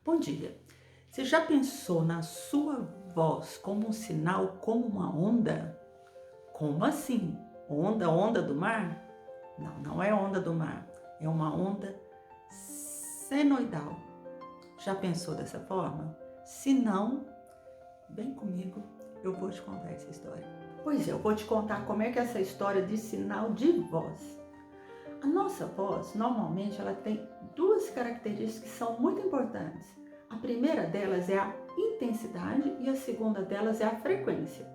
Bom dia. Você já pensou na sua voz como um sinal, como uma onda? Como assim? Onda do mar? Não, não é onda do mar. É uma onda senoidal. Já pensou dessa forma? Se não, vem comigo, eu vou te contar essa história. Pois é, eu vou te contar como é que é essa história de sinal de voz. A nossa voz, normalmente, ela tem duas características que são muito importantes. A primeira delas é a intensidade e a segunda delas é a frequência.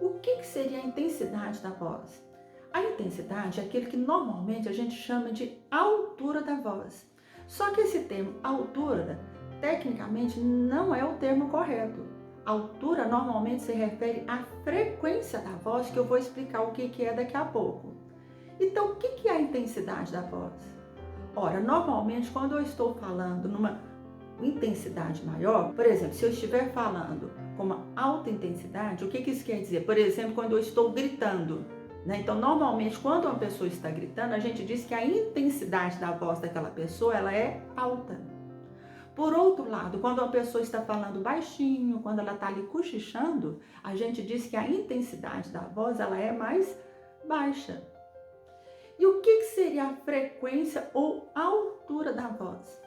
O que seria a intensidade da voz? A intensidade é aquele que normalmente a gente chama de altura da voz. Só que esse termo altura, tecnicamente, não é o termo correto. Altura normalmente se refere à frequência da voz, que eu vou explicar o que é daqui a pouco. Então, o que é a intensidade da voz? Ora, normalmente, quando eu estou falando numa intensidade maior, por exemplo, se eu estiver falando com uma alta intensidade, o que isso quer dizer? Por exemplo, quando eu estou gritando, né? Então, normalmente, quando uma pessoa está gritando, a gente diz que a intensidade da voz daquela pessoa, ela é alta. Por outro lado, quando uma pessoa está falando baixinho, quando ela está ali cochichando, a gente diz que a intensidade da voz, ela é mais baixa. E o que seria a frequência ou altura da voz?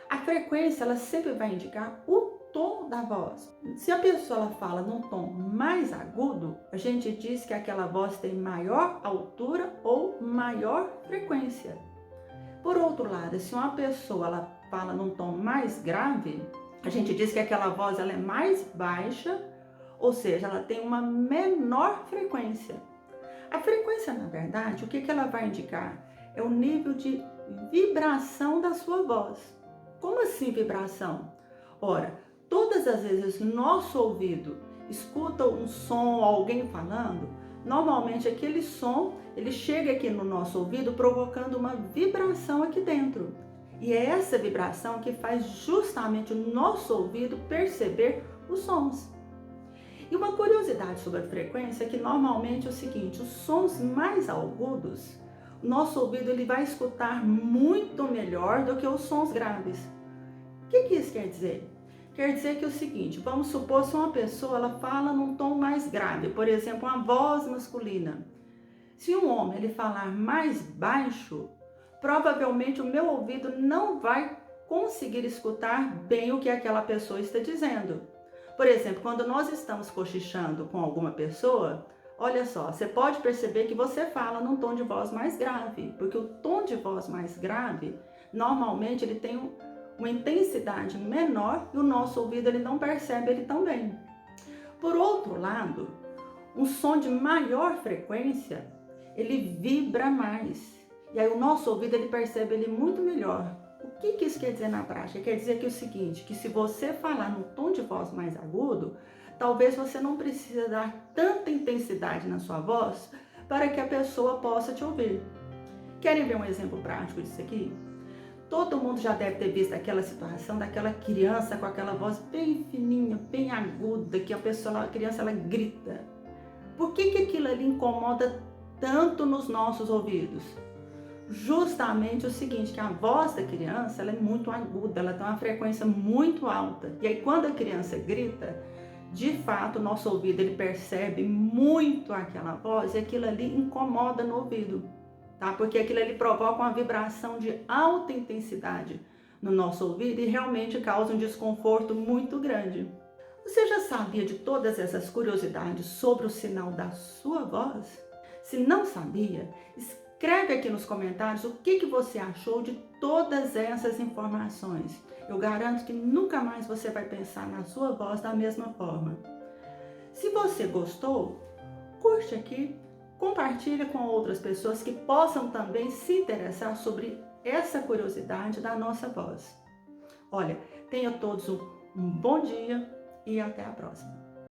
A frequência, ela sempre vai indicar o tom da voz. Se a pessoa ela fala num tom mais agudo, a gente diz que aquela voz tem maior altura ou maior frequência. Por outro lado, se uma pessoa ela fala num tom mais grave, a gente diz que aquela voz ela é mais baixa, ou seja, ela tem uma menor frequência. A frequência, na verdade, o que ela vai indicar? É o nível de vibração da sua voz. Como assim vibração? Ora, todas as vezes que nosso ouvido escuta um som, alguém falando, normalmente aquele som, ele chega aqui no nosso ouvido provocando uma vibração aqui dentro. E é essa vibração que faz justamente o nosso ouvido perceber os sons. E uma curiosidade sobre a frequência é que normalmente é o seguinte, os sons mais agudos, o nosso ouvido ele vai escutar muito melhor do que os sons graves. O que isso quer dizer? Quer dizer que é o seguinte, vamos supor se uma pessoa ela fala num tom mais grave, por exemplo, uma voz masculina. Se um homem ele falar mais baixo, provavelmente o meu ouvido não vai conseguir escutar bem o que aquela pessoa está dizendo. Por exemplo, quando nós estamos cochichando com alguma pessoa, olha só, você pode perceber que você fala num tom de voz mais grave, porque o tom de voz mais grave, normalmente ele tem uma intensidade menor e o nosso ouvido ele não percebe ele tão bem. Por outro lado, um som de maior frequência, ele vibra mais. E aí o nosso ouvido ele percebe ele muito melhor. O que isso quer dizer na prática? Quer dizer que é o seguinte, que se você falar no tom de voz mais agudo, talvez você não precise dar tanta intensidade na sua voz para que a pessoa possa te ouvir. Querem ver um exemplo prático disso aqui? Todo mundo já deve ter visto aquela situação daquela criança com aquela voz bem fininha, bem aguda, que a criança ela grita. Por que aquilo ali incomoda tanto nos nossos ouvidos? Justamente o seguinte, que a voz da criança ela é muito aguda, ela tem uma frequência muito alta. E aí quando a criança grita, de fato o nosso ouvido ele percebe muito aquela voz e aquilo ali incomoda no ouvido, tá? Porque aquilo ali provoca uma vibração de alta intensidade no nosso ouvido e realmente causa um desconforto muito grande. Você já sabia de todas essas curiosidades sobre o sinal da sua voz? Se não sabia, escreve aqui nos comentários o que você achou de todas essas informações. Eu garanto que nunca mais você vai pensar na sua voz da mesma forma. Se você gostou, curte aqui, compartilha com outras pessoas que possam também se interessar sobre essa curiosidade da nossa voz. Olha, tenham todos um bom dia e até a próxima.